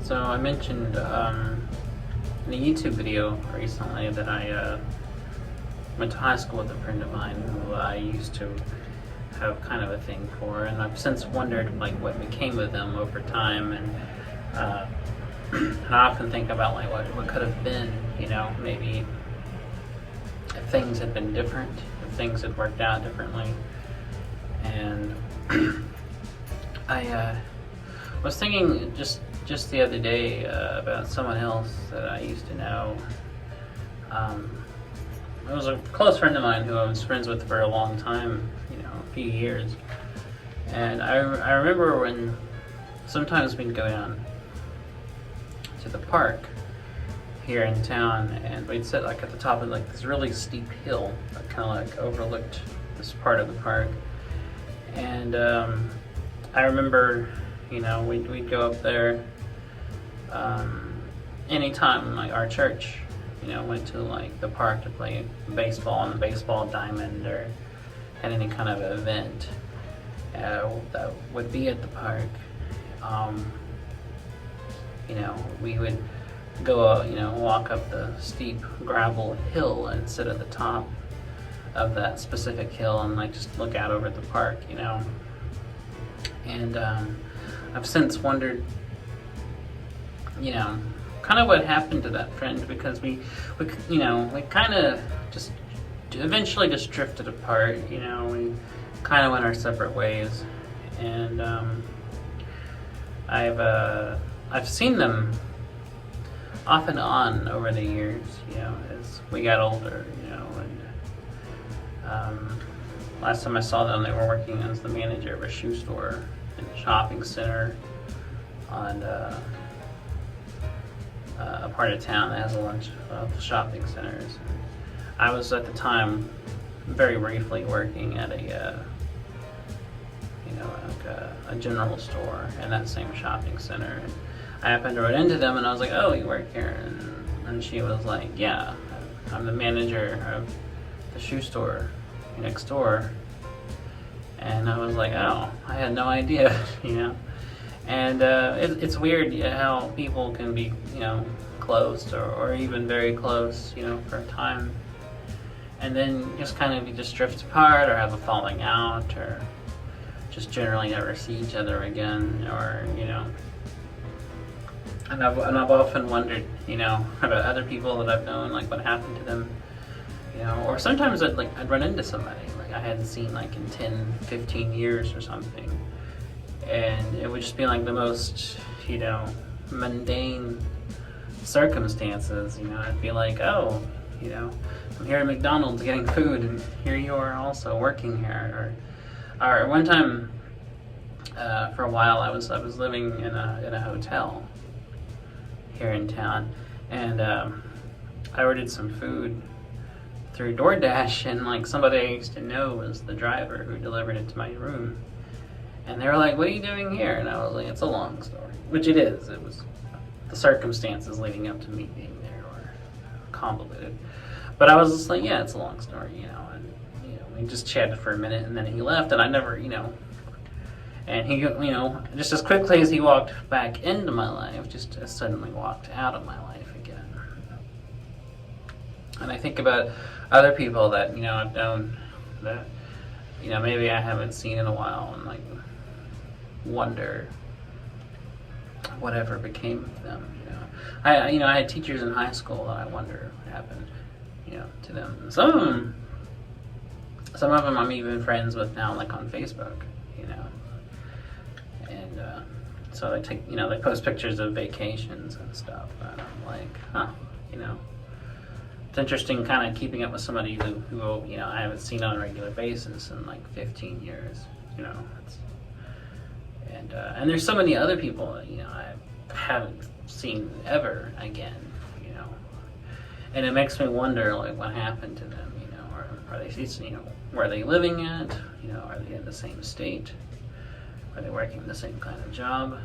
So I mentioned in a YouTube video recently that I went to high school with a friend of mine who I used to have kind of a thing for, and I've since wondered like what became of them over time, uh, and I often think about like what could have been, maybe if things had been different, if things had worked out differently, and I was thinking just the other day about someone else that I used to know. It was a close friend of mine who I was friends with for a long time, a few years. And I remember when sometimes we'd go down to the park here in town, and we'd sit like at the top of like this really steep hill that kind of like overlooked this part of the park. And I remember, we'd go up there anytime like our church, went to like the park to play baseball on the baseball diamond or had any kind of event that would be at the park. We would go, walk up the steep gravel hill and sit at the top of that specific hill and like just look out over the park, And I've since wondered, kind of what happened to that friend, because we kind of just eventually just drifted apart. We kind of went our separate ways, and I've seen them off and on over the years, as we got older, and last time I saw them, they were working as the manager of a shoe store in a shopping center on a part of town that has a bunch of shopping centers. I was at the time very briefly working at a general store in that same shopping center. And I happened to run into them, and I was like, "Oh, you work here?" And she was like, "Yeah, I'm the manager of the shoe store next door." And I was like, "Oh, I had no idea," And it's weird how people can be, close or even very close, for a time, and then just kind of just drift apart or have a falling out or just generally never see each other again, or And I've often wondered, about other people that I've known, like what happened to them, or sometimes I'd run into somebody like I hadn't seen like in 10, 15 years or something. And it would just be like the most, mundane circumstances. I'd be like, oh, I'm here at McDonald's getting food, and here you are also working here. Or one time, for a while, I was living in a hotel here in town, and I ordered some food through DoorDash, and like somebody I used to know was the driver who delivered it to my room. And they were like, "What are you doing here?" And I was like, "It's a long story," which it is. It was the circumstances leading up to me being there were convoluted. But I was just like, "Yeah, it's a long story," And we just chatted for a minute, and then he left, and I never, And he, just as quickly as he walked back into my life, just as suddenly walked out of my life again. And I think about other people that I've known that maybe I haven't seen in a while, and like wonder whatever became of them. I had teachers in high school that I wonder what happened, to them. And some of them I'm even friends with now, like on Facebook, and so they take, they post pictures of vacations and stuff, and I'm like, huh, it's interesting kind of keeping up with somebody who I haven't seen on a regular basis in like 15 years, and there's so many other people that, I haven't seen ever again, and it makes me wonder like what happened to them, or are they, where are they living at, are they in the same state, are they working the same kind of job,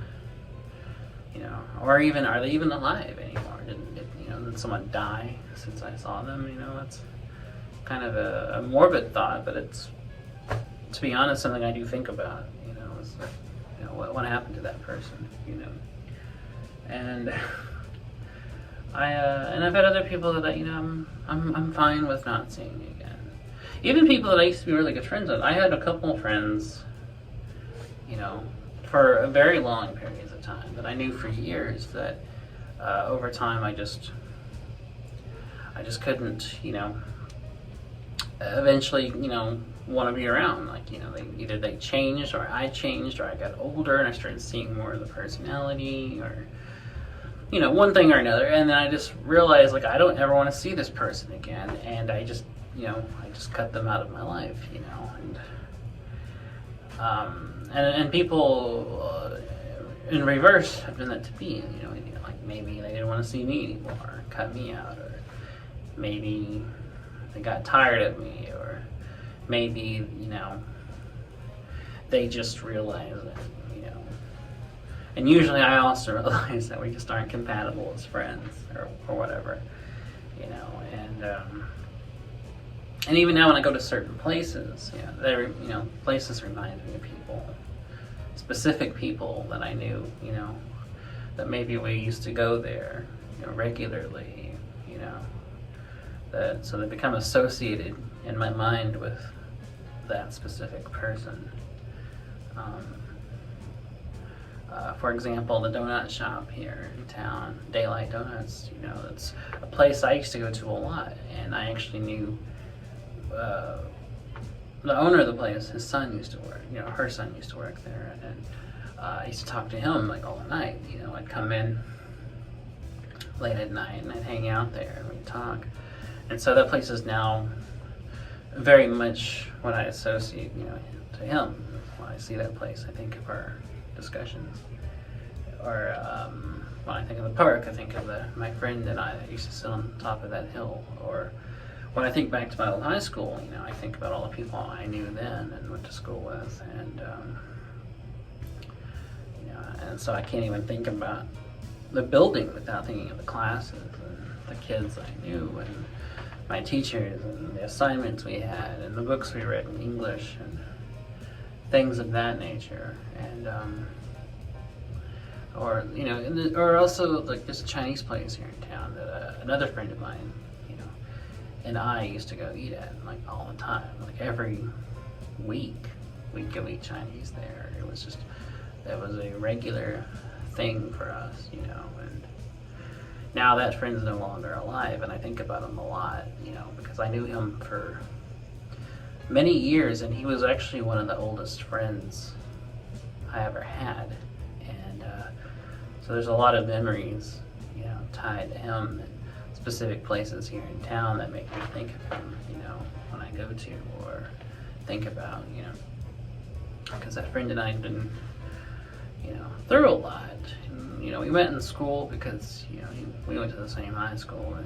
or even are they even alive anymore? Did someone die since I saw them? That's kind of a morbid thought, but it's, to be honest, something I do think about. Is what happened to that person? And and I've had other people that I'm fine with not seeing again. Even people that I used to be really good friends with. I had a couple of friends, for a very long periods of time that I knew for years that over time I just couldn't, eventually, want to be around. Like, they changed or I changed or I got older and I started seeing more of the personality or, one thing or another. And then I just realized, like, I don't ever want to see this person again. And I just cut them out of my life, and people in reverse have done that to me, like maybe they didn't want to see me anymore, or cut me out, or maybe they got tired of me, or maybe, they just realized that, and usually I also realize that we just aren't compatible as friends, or whatever, and even now when I go to certain places, places remind me of people, specific people that I knew, that maybe we used to go there, regularly, so they become associated in my mind with that specific person. For example, the donut shop here in town, Daylight Donuts, it's a place I used to go to a lot, and I actually knew the owner of the place. His son used to work, her son used to work there, and I used to talk to him like all night. I'd come in late at night and I'd hang out there and we'd talk. And so that place is now very much what I associate, to him. When I see that place, I think of our discussions. Or when I think of the park, I think of my friend and I that used to sit on top of that hill. Or when I think back to my old high school, I think about all the people I knew then and went to school with, and so I can't even think about the building without thinking of the classes and the kids I knew and my teachers and the assignments we had and the books we read in English and things of that nature. And or also, like, there's a Chinese place here in town that another friend of mine, and I used to go eat at, like, all the time. Like, every week we'd go eat Chinese there. That was a regular thing for us, and now that friend's no longer alive, and I think about him a lot, because I knew him for many years, and he was actually one of the oldest friends I ever had, and so there's a lot of memories, tied to him, and specific places here in town that make me think of him, when I go to or think about, because that friend and I have been, through a lot. And, we went in school because, we went to the same high school,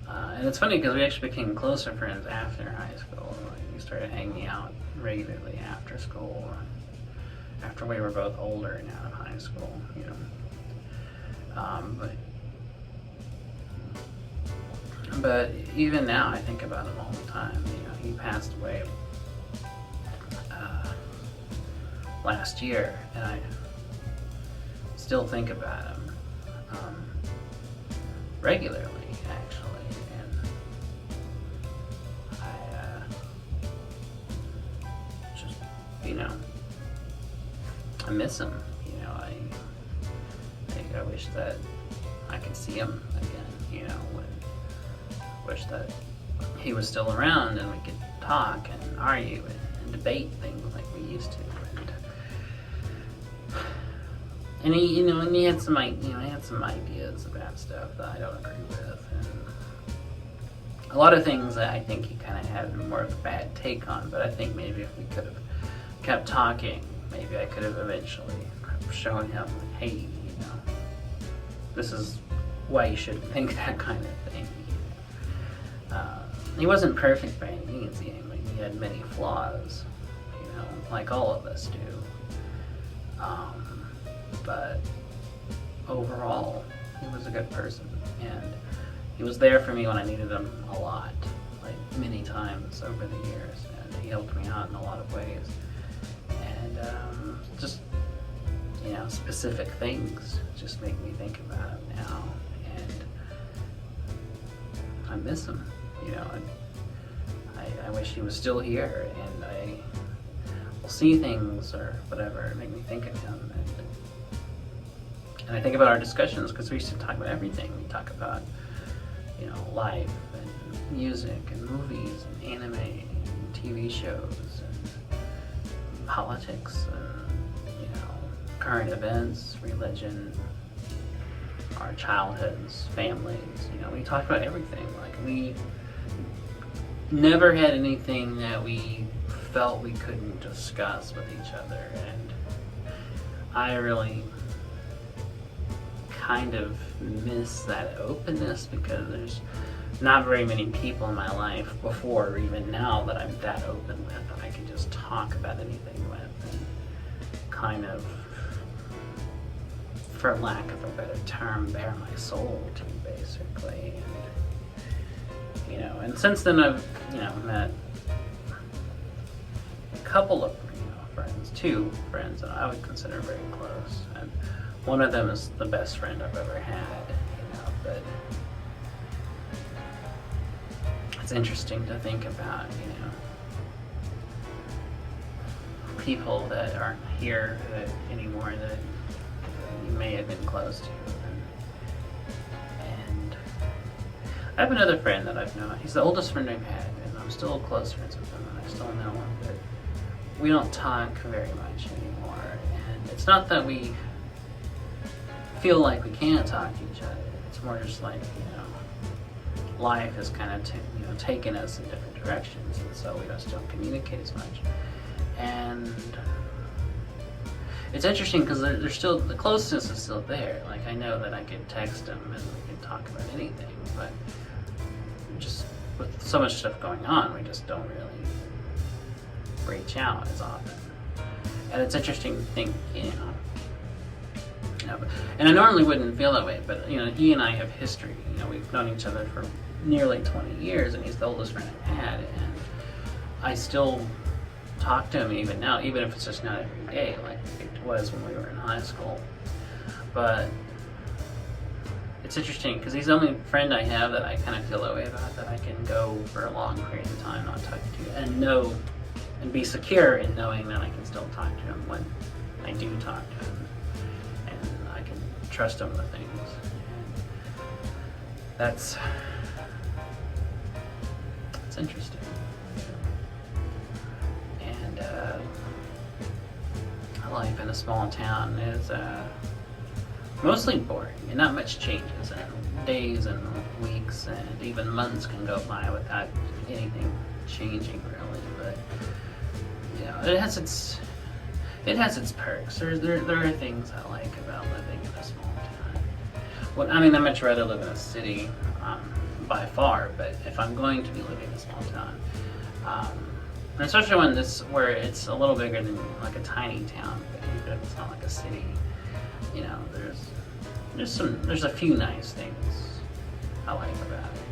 and it's funny because we actually became closer friends after high school. Like, we started hanging out regularly after school, after we were both older and out of high school, But even now, I think about him all the time. He passed away last year, and I still think about him regularly, actually. And I just, I miss him. I wish that I could see him again. Wish that he was still around and we could talk and argue and debate things like we used to. And he, and he had some ideas about stuff that I don't agree with, and a lot of things that I think he kind of had more of a bad take on. But I think maybe if we could have kept talking, maybe I could have eventually shown him, hey, this is why you shouldn't think that kind of thing. He wasn't perfect by any means. He had many flaws, like all of us do. But overall, he was a good person, and he was there for me when I needed him a lot, like many times over the years, and he helped me out in a lot of ways. And just, specific things just make me think about him now, and I miss him. You know, I wish he was still here, and I will see things or whatever make me think of him. And I think about our discussions, because we used to talk about everything. We talk about, you know, life and music and movies and anime and TV shows and politics and, you know, current events, religion, our childhoods, families. You know, we talked about everything. Like, we never had anything that we felt we couldn't discuss with each other, and I really kind of miss that openness, because there's not very many people in my life before or even now that I'm that open with, that I can just talk about anything with and kind of, for lack of a better term, bare my soul to, basically. And, you know, and since then I've, you know, met a couple of, you know, friends, two friends that I would consider very close, and one of them is the best friend I've ever had, you know, but it's interesting to think about, you know, people that aren't here anymore that you may have been close to. And I have another friend that I've known. He's the oldest friend I've had, and I'm still close friends with him, and I still know him, but we don't talk very much anymore. And it's not that we feel like we can't talk to each other. It's more just like, you know, life has kind of taken us in different directions, and so we just don't communicate as much. And it's interesting because there's still, the closeness is still there. Like, I know that I can text him and we can talk about anything, but just with so much stuff going on, we just don't really reach out as often. And it's interesting to think, you know, and I normally wouldn't feel that way, but, you know, he and I have history. You know, we've known each other for nearly 20 years, and he's the oldest friend I've had, and I still talk to him even now, even if it's just not every day like it was when we were in high school. But it's interesting because he's the only friend I have that I kind of feel that way about, that I can go for a long period of time not talking to, and know and be secure in knowing that I can still talk to him when I do talk to him, and I can trust him with things. And it's interesting. And life in a small town is mostly boring, and not much changes, and days and weeks and even months can go by without anything changing really. But, you know, it has its perks. There are things I like about living in a small town. Well, I mean, I'd much rather live in a city by far, but if I'm going to be living in a small town, and especially where it's a little bigger than like a tiny town, but even if it's not like a city, you know, there's a few nice things I like about it.